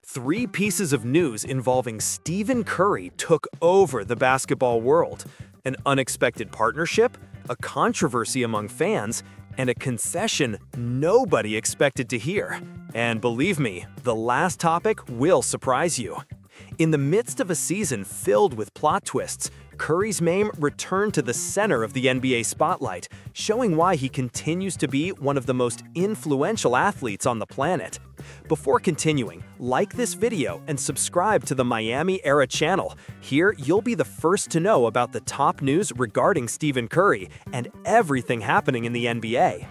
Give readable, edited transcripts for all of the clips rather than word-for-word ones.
Three pieces of news involving Stephen Curry took over the basketball world: an unexpected partnership, a controversy among fans, and a concession nobody expected to hear. And believe me, the last topic will surprise you. In the midst of a season filled with plot twists, Curry's name returned to the center of the NBA spotlight, showing why he continues to be one of the most influential athletes on the planet. Before continuing, like this video and subscribe to the Miami Era channel. Here, you'll be the first to know about the top news regarding Stephen Curry and everything happening in the NBA.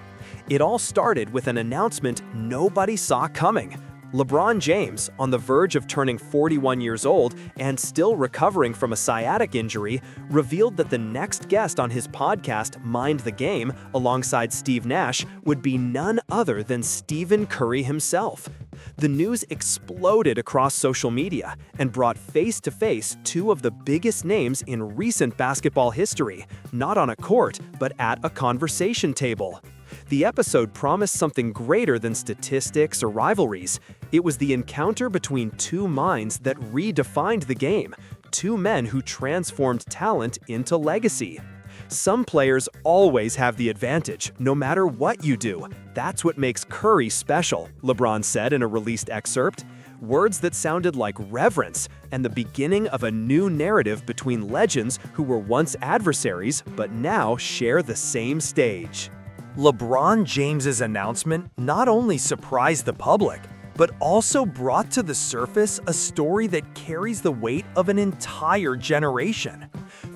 It all started with an announcement nobody saw coming. LeBron James, on the verge of turning 41 years old and still recovering from a sciatic injury, revealed that the next guest on his podcast, Mind the Game, alongside Steve Nash, would be none other than Stephen Curry himself. The news exploded across social media and brought face-to-face two of the biggest names in recent basketball history, not on a court, but at a conversation table. The episode promised something greater than statistics or rivalries. It was the encounter between two minds that redefined the game, two men who transformed talent into legacy. Some players always have the advantage, no matter what you do. That's what makes Curry special, LeBron said in a released excerpt. Words that sounded like reverence and the beginning of a new narrative between legends who were once adversaries but now share the same stage. LeBron James's announcement not only surprised the public, but also brought to the surface a story that carries the weight of an entire generation.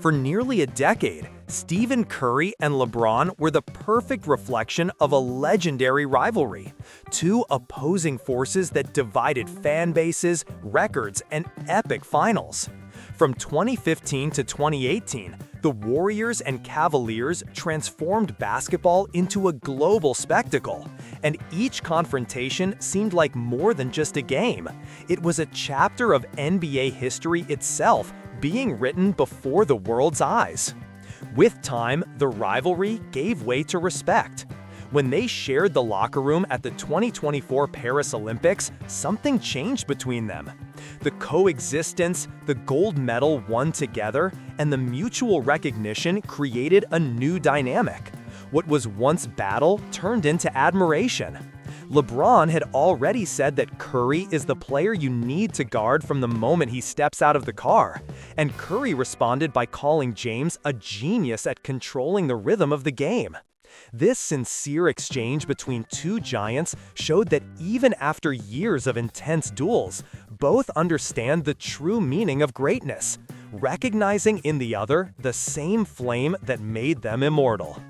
For nearly a decade, Stephen Curry and LeBron were the perfect reflection of a legendary rivalry, two opposing forces that divided fan bases, records, and epic finals. From 2015 to 2018, the Warriors and Cavaliers transformed basketball into a global spectacle, and each confrontation seemed like more than just a game. It was a chapter of NBA history itself being written before the world's eyes. With time, the rivalry gave way to respect. When they shared the locker room at the 2024 Paris Olympics, something changed between them. The coexistence, the gold medal won together, and the mutual recognition created a new dynamic. What was once battle turned into admiration. LeBron had already said that Curry is the player you need to guard from the moment he steps out of the car, and Curry responded by calling James a genius at controlling the rhythm of the game. This sincere exchange between two giants showed that even after years of intense duels, both understand the true meaning of greatness, recognizing in the other the same flame that made them immortal.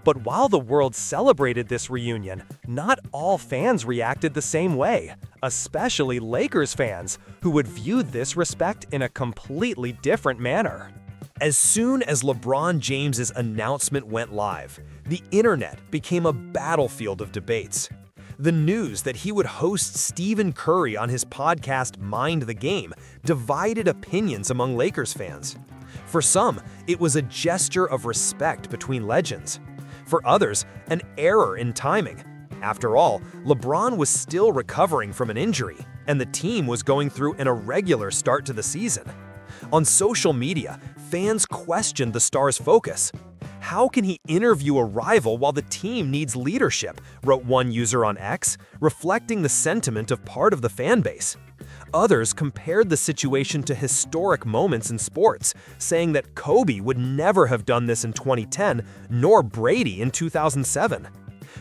But while the world celebrated this reunion, not all fans reacted the same way, especially Lakers fans, who would view this respect in a completely different manner. As soon as LeBron James's announcement went live, the internet became a battlefield of debates. The news that he would host Stephen Curry on his podcast Mind the Game divided opinions among Lakers fans. For some, it was a gesture of respect between legends. For others, an error in timing. After all, LeBron was still recovering from an injury, and the team was going through an irregular start to the season. On social media, fans questioned the star's focus. How can he interview a rival while the team needs leadership, wrote one user on X, reflecting the sentiment of part of the fan base. Others compared the situation to historic moments in sports, saying that Kobe would never have done this in 2010, nor Brady in 2007.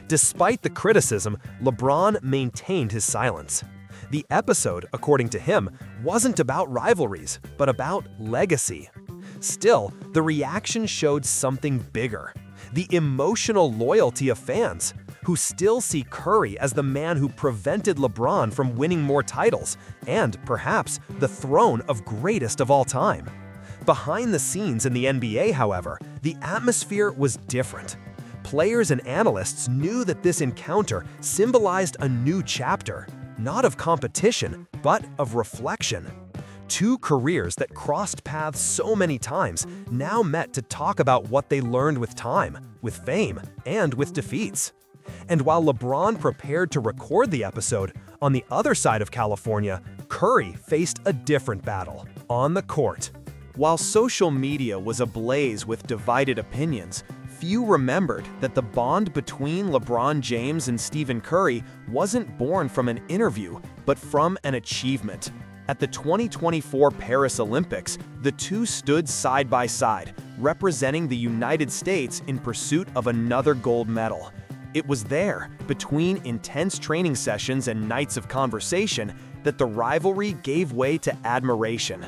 Despite the criticism, LeBron maintained his silence. The episode, according to him, wasn't about rivalries, but about legacy. Still, the reaction showed something bigger: the emotional loyalty of fans, who still see Curry as the man who prevented LeBron from winning more titles, and, perhaps, the throne of greatest of all time. Behind the scenes in the NBA, however, the atmosphere was different. Players and analysts knew that this encounter symbolized a new chapter, not of competition, but of reflection. Two careers that crossed paths so many times now met to talk about what they learned with time, with fame, and with defeats. And while LeBron prepared to record the episode, on the other side of California, Curry faced a different battle on the court. While social media was ablaze with divided opinions, few remembered that the bond between LeBron James and Stephen Curry wasn't born from an interview, but from an achievement. At the 2024 Paris Olympics, the two stood side by side, representing the United States in pursuit of another gold medal. It was there, between intense training sessions and nights of conversation, that the rivalry gave way to admiration.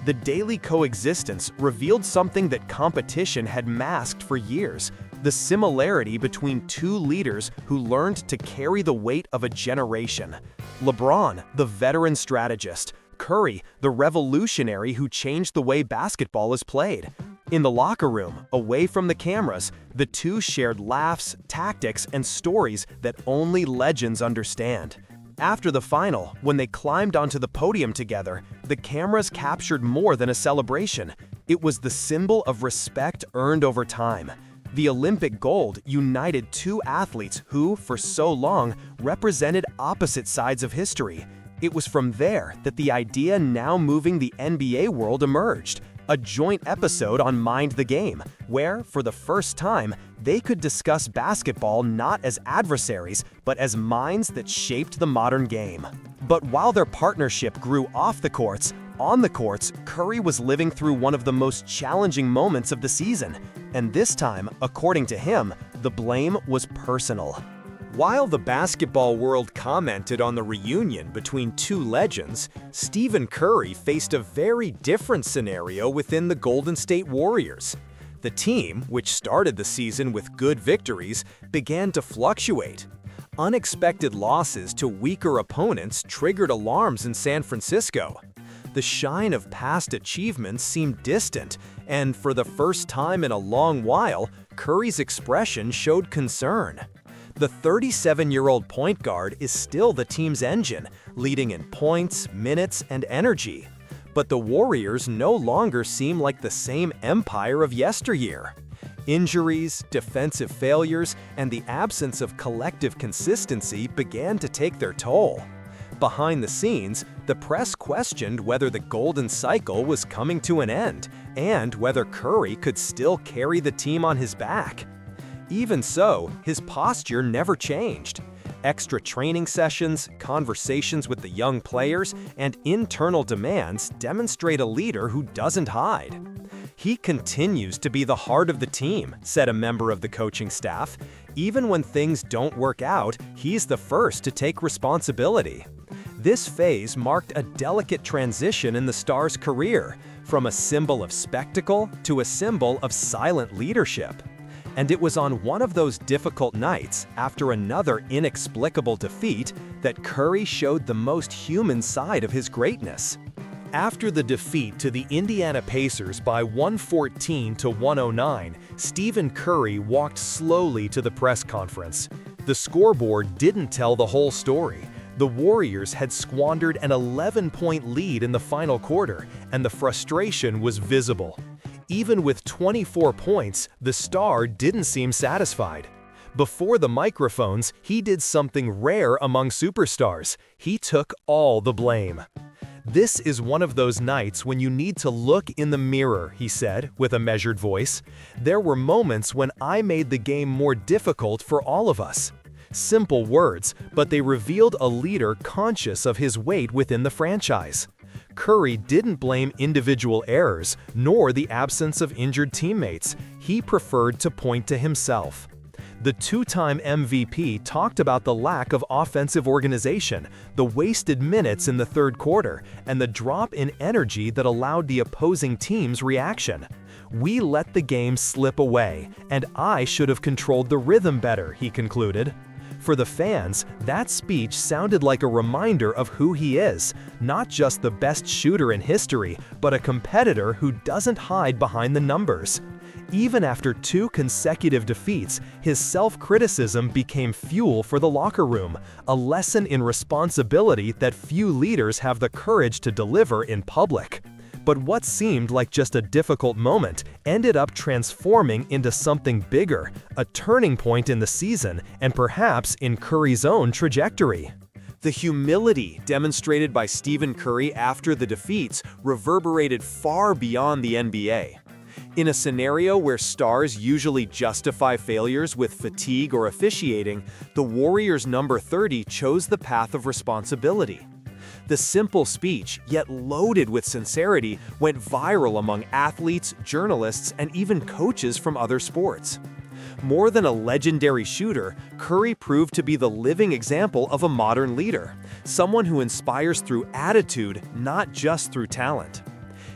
The daily coexistence revealed something that competition had masked for years: the similarity between two leaders who learned to carry the weight of a generation. LeBron, the veteran strategist; Curry, the revolutionary who changed the way basketball is played. In the locker room, away from the cameras, the two shared laughs, tactics, and stories that only legends understand. After the final, when they climbed onto the podium together, the cameras captured more than a celebration. It was the symbol of respect earned over time. The Olympic gold united two athletes who, for so long, represented opposite sides of history. It was from there that the idea now moving the NBA world emerged: a joint episode on Mind the Game, where, for the first time, they could discuss basketball not as adversaries, but as minds that shaped the modern game. But while their partnership grew off the courts, on the courts, Curry was living through one of the most challenging moments of the season. And this time, according to him, the blame was personal. While the basketball world commented on the reunion between two legends, Stephen Curry faced a very different scenario within the Golden State Warriors. The team, which started the season with good victories, began to fluctuate. Unexpected losses to weaker opponents triggered alarms in San Francisco. The shine of past achievements seemed distant, and for the first time in a long while, Curry's expression showed concern. The 37-year-old point guard is still the team's engine, leading in points, minutes, and energy. But the Warriors no longer seem like the same empire of yesteryear. Injuries, defensive failures, and the absence of collective consistency began to take their toll. Behind the scenes, the press questioned whether the golden cycle was coming to an end, and whether Curry could still carry the team on his back. Even so, his posture never changed. Extra training sessions, conversations with the young players, and internal demands demonstrate a leader who doesn't hide. "He continues to be the heart of the team," said a member of the coaching staff. "Even when things don't work out, he's the first to take responsibility." This phase marked a delicate transition in the star's career, from a symbol of spectacle to a symbol of silent leadership. And it was on one of those difficult nights, after another inexplicable defeat, that Curry showed the most human side of his greatness. After the defeat to the Indiana Pacers by 114 to 109, Stephen Curry walked slowly to the press conference. The scoreboard didn't tell the whole story. The Warriors had squandered an 11-point lead in the final quarter, and the frustration was visible. Even with 24 points, the star didn't seem satisfied. Before the microphones, he did something rare among superstars. He took all the blame. "This is one of those nights when you need to look in the mirror," he said, with a measured voice. "There were moments when I made the game more difficult for all of us." Simple words, but they revealed a leader conscious of his weight within the franchise. Curry didn't blame individual errors, nor the absence of injured teammates. He preferred to point to himself. The two-time MVP talked about the lack of offensive organization, the wasted minutes in the third quarter, and the drop in energy that allowed the opposing team's reaction. "We let the game slip away, and I should have controlled the rhythm better," he concluded. For the fans, that speech sounded like a reminder of who he is, not just the best shooter in history, but a competitor who doesn't hide behind the numbers. Even after 2 consecutive defeats, his self-criticism became fuel for the locker room, a lesson in responsibility that few leaders have the courage to deliver in public. But what seemed like just a difficult moment ended up transforming into something bigger, a turning point in the season, and perhaps in Curry's own trajectory. The humility demonstrated by Stephen Curry after the defeats reverberated far beyond the NBA. In a scenario where stars usually justify failures with fatigue or officiating, the Warriors' number 30 chose the path of responsibility. The simple speech, yet loaded with sincerity, went viral among athletes, journalists, and even coaches from other sports. More than a legendary shooter, Curry proved to be the living example of a modern leader, someone who inspires through attitude, not just through talent.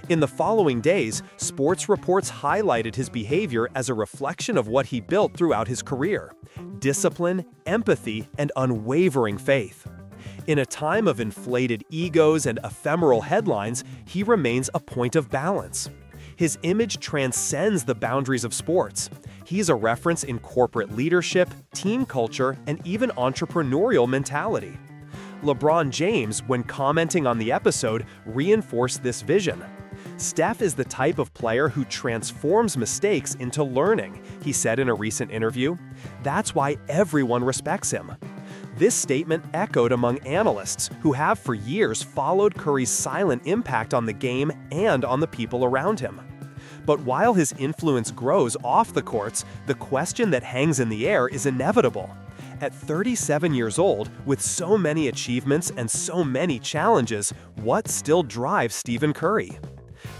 In the following days, sports reports highlighted his behavior as a reflection of what he built throughout his career: discipline, empathy, and unwavering faith. In a time of inflated egos and ephemeral headlines, he remains a point of balance. His image transcends the boundaries of sports. He's a reference in corporate leadership, team culture, and even entrepreneurial mentality. LeBron James, when commenting on the episode, reinforced this vision. "Steph is the type of player who transforms mistakes into learning," he said in a recent interview. "That's why everyone respects him." This statement echoed among analysts who have for years followed Curry's silent impact on the game and on the people around him. But while his influence grows off the courts, the question that hangs in the air is inevitable. At 37 years old, with so many achievements and so many challenges, what still drives Stephen Curry?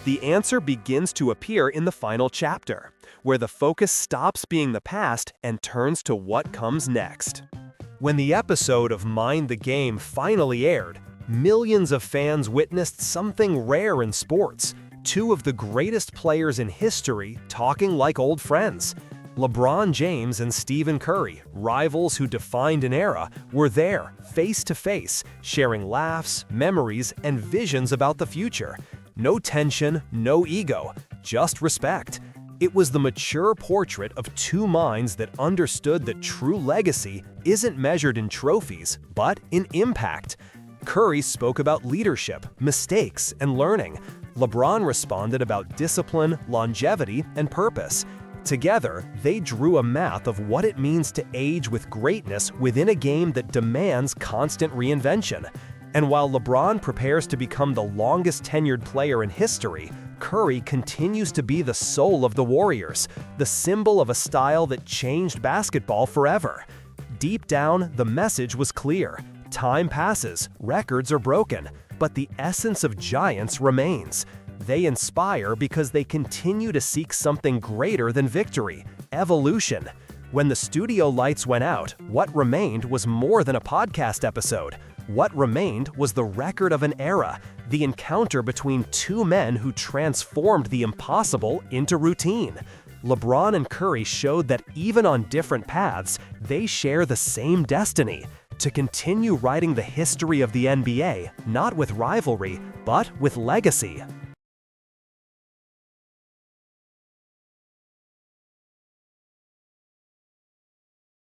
The answer begins to appear in the final chapter, where the focus stops being the past and turns to what comes next. When the episode of Mind the Game finally aired, millions of fans witnessed something rare in sports: two of the greatest players in history talking like old friends. LeBron James and Stephen Curry, rivals who defined an era, were there, face to face, sharing laughs, memories, and visions about the future. No tension, no ego, just respect. It was the mature portrait of two minds that understood that true legacy isn't measured in trophies, but in impact. Curry spoke about leadership, mistakes, and learning. LeBron responded about discipline, longevity, and purpose. Together, they drew a map of what it means to age with greatness within a game that demands constant reinvention. And while LeBron prepares to become the longest-tenured player in history, Curry continues to be the soul of the Warriors, the symbol of a style that changed basketball forever. Deep down, the message was clear. Time passes, records are broken, but the essence of giants remains. They inspire because they continue to seek something greater than victory: evolution. When the studio lights went out, what remained was more than a podcast episode. What remained was the record of an era, the encounter between two men who transformed the impossible into routine. LeBron and Curry showed that even on different paths, they share the same destiny: to continue writing the history of the NBA, not with rivalry, but with legacy.